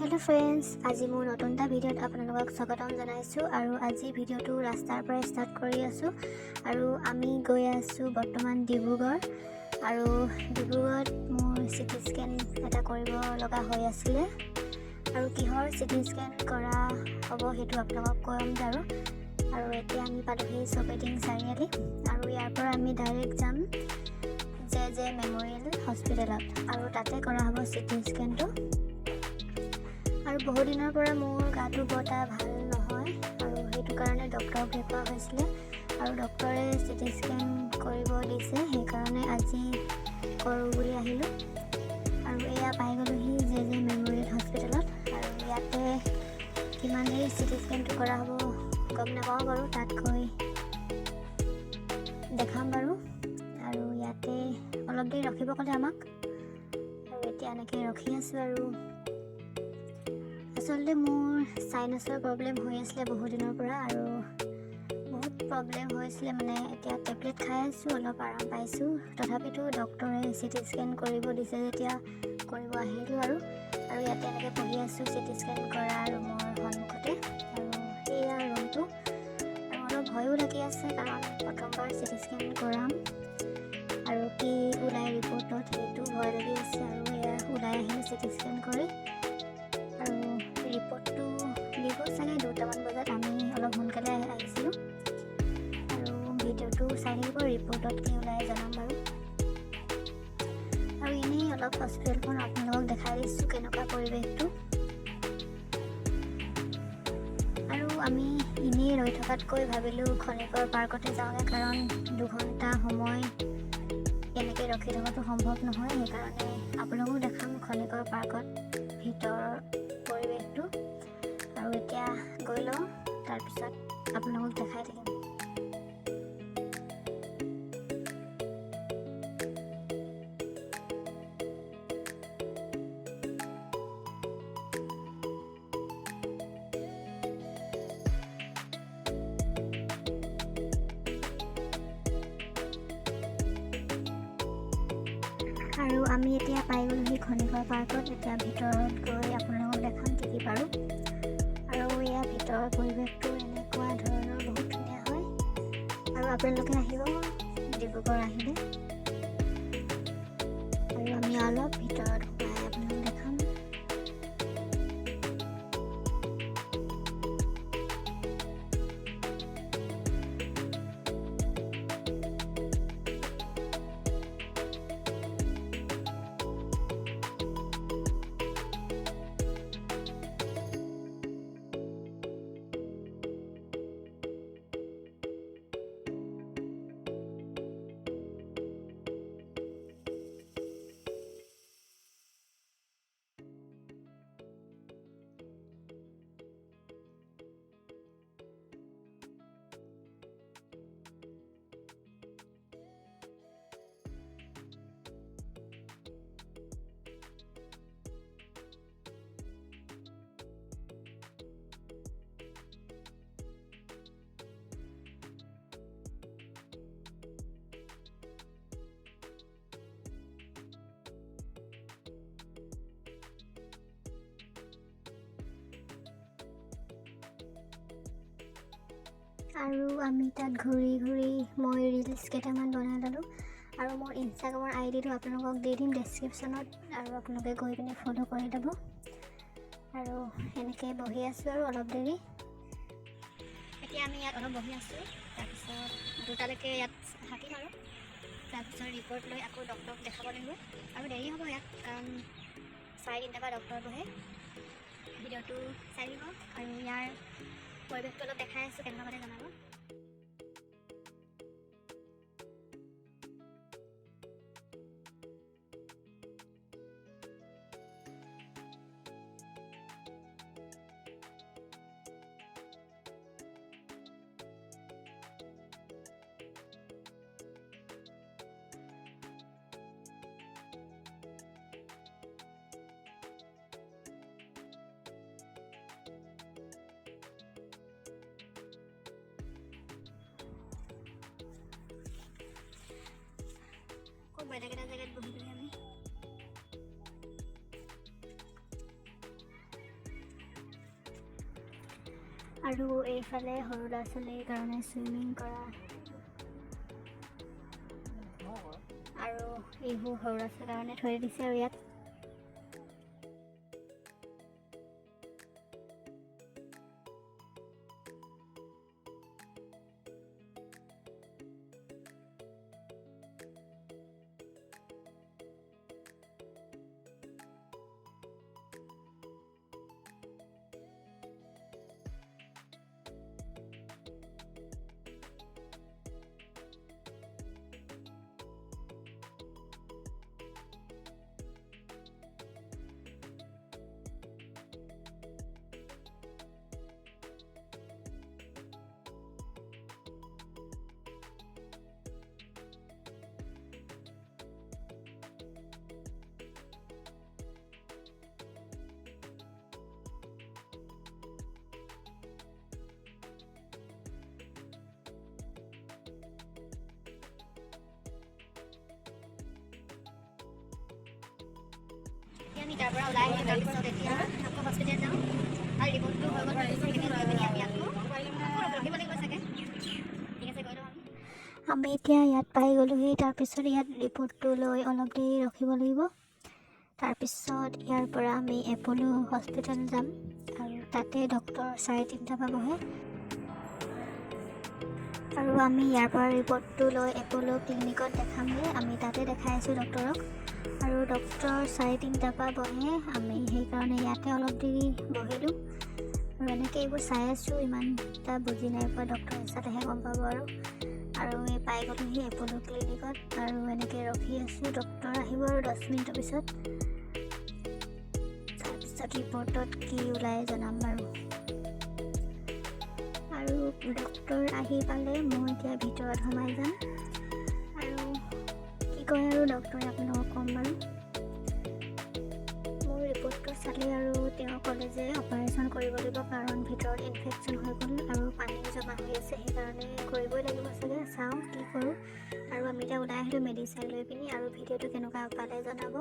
Hello friends, আজি মোৰ নতুন এটা ভিডিঅ'ত আপোনালোকক স্বাগতম জনাইছোঁ আৰু আজি ভিডিঅ'টো ৰাস্তাৰ পৰা ষ্টাৰ্ট কৰি আছোঁ আৰু আমি গৈ আছোঁ বৰ্তমান ডিব্ৰুগড় আৰু ডিব্ৰুগড়ত মোৰ সিটি স্কেন এটা কৰিব লগা হৈ আছিল আৰু কিহৰ সিটি স্কেন কৰা হ'ব সেইটো আপোনালোকক ক'ম আৰু এতিয়া আমি পালোহি চপেটিং চাৰিআলি আৰু ইয়াৰ পৰা আমি ডাইৰেক্ট যাম জে মেম'ৰিয়েল হস্পিটেলত আৰু তাতে কৰা হ'ব সিটি স্কেনটো। আৰু বহু দিনৰ পৰা মোৰ গাটো বটা ভাল নহয় আৰু সেইটো কাৰণে ডক্টৰক দেখুওৱা হৈছিলে আৰু ডক্টৰে সিটি স্কেন কৰিব দিছে, সেইকাৰণে আজি কৰোঁ বুলি আহিলোঁ আৰু এয়া পাই গ'লোহি জে মেম'ৰিয়েল হস্পিটেলত আৰু ইয়াতে কিমান দেৰি সিটি স্কেনটো কৰা হ'ব গম নাপাওঁ বাৰু, তাত গৈ দেখাম বাৰু। আৰু ইয়াতে অলপ দেৰি ৰখিব ক'লে আমাক আৰু এতিয়া এনেকৈ ৰখি আছোঁ আৰু আচলতে মোৰ চাইনাছৰ প্ৰব্লেম হৈ আছিলে বহু দিনৰ পৰা আৰু বহুত প্ৰব্লেম হৈছিলে, মানে এতিয়া টেবলেট খাই আছোঁ, অলপ আৰাম পাইছোঁ, তথাপিতো ডক্টৰে সিটি স্কেন কৰিব দিছে যেতিয়া কৰিব আহিলোঁ আৰু ইয়াতে এনেকৈ বহি আছোঁ সিটি স্কেন কৰা ৰুমৰ সন্মুখতে আৰু সেয়া ৰুমটো আৰু অলপ ভয়ো লাগি আছে কাৰণ প্ৰথমবাৰ সিটি স্কেন কৰাম আৰু কি ওলাই ৰিপৰ্টত সেইটো ভয় লাগি আছে আৰু এয়া ওলাই আহিলোঁ সিটি স্কেন কৰি আৰু ৰিপৰ্টটো দিব চাগে 2টামান বজাত, আমি অলপ সোনকালে আহিছিলোঁ আৰু ভিডিঅ'টো চাই থাকিব, ৰিপৰ্টত কি ওলাই জনাম বাৰু। আৰু এনেই অলপ হস্পিটেলখন আপোনালোকক দেখাই দিছোঁ কেনেকুৱা পৰিৱেশটো আৰু আমি এনেই ৰৈ থকাতকৈ ভাবিলোঁ খনিকৰ পাৰ্কতে যাওঁগে কাৰণ 2 ঘণ্টা সময় এনেকৈ ৰখি থকাটো সম্ভৱ নহয়, সেইকাৰণে আপোনালোকক দেখাম খনিকৰ পাৰ্কত ভিতৰৰ পৰিৱেশটো আৰু এতিয়া গৈ লওঁ, তাৰপিছত আপোনালোকক দেখাই থাকিম। আৰু আমি এতিয়া পাই গ'লোহি খনিকৰ পাৰ্কত, এতিয়া ভিতৰত গৈ আপোনালোকক দেখাম কি পাৰোঁ আৰু ইয়াৰ ভিতৰৰ পৰিৱেশটো এনেকুৱা ধৰণৰ বহুত ধুনীয়া হয় আৰু আপোনালোকে আহিব ডিব্ৰুগড় আহিলে আৰু আমি অলপ ভিতৰত সোমাই আপোনালোকক দেখাম। আৰু আমি তাত ঘূৰি ঘূৰি মই ৰিলছ কেইটামান বনাই ল'লোঁ আৰু মোৰ ইনষ্টাগ্ৰামৰ আইডিটো আপোনালোকক দি দিম ডেছক্ৰিপশ্যনত আৰু আপোনালোকে গৈ পিনে ফ'ল' কৰি ল'ব আৰু এনেকৈ বহি আছোঁ আৰু অলপ দেৰি। এতিয়া আমি ইয়াত অলপ বহি আছোঁ, তাৰপিছত 2টালৈকে ইয়াত থাকিম আৰু তাৰপিছত ৰিপৰ্ট লৈ আকৌ ডক্টৰক দেখাব লাগিব আৰু দেৰি হ'ব ইয়াত কাৰণ 3:30 পৰা ডক্টৰ বহে। ভিডিঅ'টো চাই দিব আৰু ইয়াৰ পৰিৱেশটো অলপ দেখাই আছোঁ কেনেকুৱা মানে জনাব। খুব বেলেগ এটা জেগাত বহি আমি আৰু এইফালে সৰু ল'ৰা ছোৱালীৰ কাৰণে চুইমিং কৰা আৰু এইবোৰ সৰু ল'ৰা ছোৱালীৰ কাৰণে থৈ দিছে আৰু ইয়াত আমি তাৰ পৰা ওলাই আহিলোঁ তাৰপিছত এতিয়া আকৌ হস্পিটেল যাওঁ আৰু ৰিপৰ্টটো হৈ গ'ল তাৰপিছত লৈ পিনি আমি আকৌ ৰখিব লাগিব চাগে ঠিক আছে গৈ লওঁ আমি এতিয়া ইয়াত পাই গ'লোহি তাৰপিছত ইয়াত ৰিপৰ্টটো লৈ অলপ দেৰি ৰখিব লাগিব তাৰপিছত ইয়াৰ পৰা আমি এপ'লো হস্পিটেল যাম আৰু তাতে ডক্টৰ 3:30 পৰা বহে আৰু আমি ইয়াৰ পৰা ৰিপৰ্টটো লৈ এপ'লো ক্লিনিকত দেখামগৈ আমি তাতে দেখাই আছোঁ ডক্টৰক আৰু ডক্টৰ 3:30 পৰা বহে আমি সেইকাৰণে ইয়াতে অলপ দেৰি বহিলোঁ আৰু এনেকৈ এইবোৰ চাই আছোঁ ইমান এটা বুজি নাই পোৱা ডক্টৰ ওচৰতেহে গম পাব আৰু এই পাই গ'লোহি এপ'লো ক্লিনিকত আৰু এনেকৈ ৰখি আছোঁ ডক্টৰ আহিব আৰু 10 মিনিটৰ পিছত তাৰপিছত ৰিপৰ্টত কি ওলাই জনাম বাৰু আৰু ডক্টৰ আহি পালে মই এতিয়া ভিতৰত সোমাই যাম আৰু কি কয় আৰু ডক্টৰে আপোনালোকক ক'ম বাৰু মোৰ ৰিপৰ্টটো চালে আৰু তেওঁ ক'লে যে অপাৰেশ্যন কৰিব লাগিব কাৰণ ভিতৰত ইনফেকশ্যন হৈ গ'ল আৰু পানী জমা হৈ আছে সেইকাৰণে কৰিবই লাগিব চাগে চাওঁ কি কৰোঁ আৰু আমি এতিয়া ওলাই আহিলোঁ মেডিচিন লৈ পিনি আৰু ভিডিঅ'টো কেনেকুৱা পালে জনাব।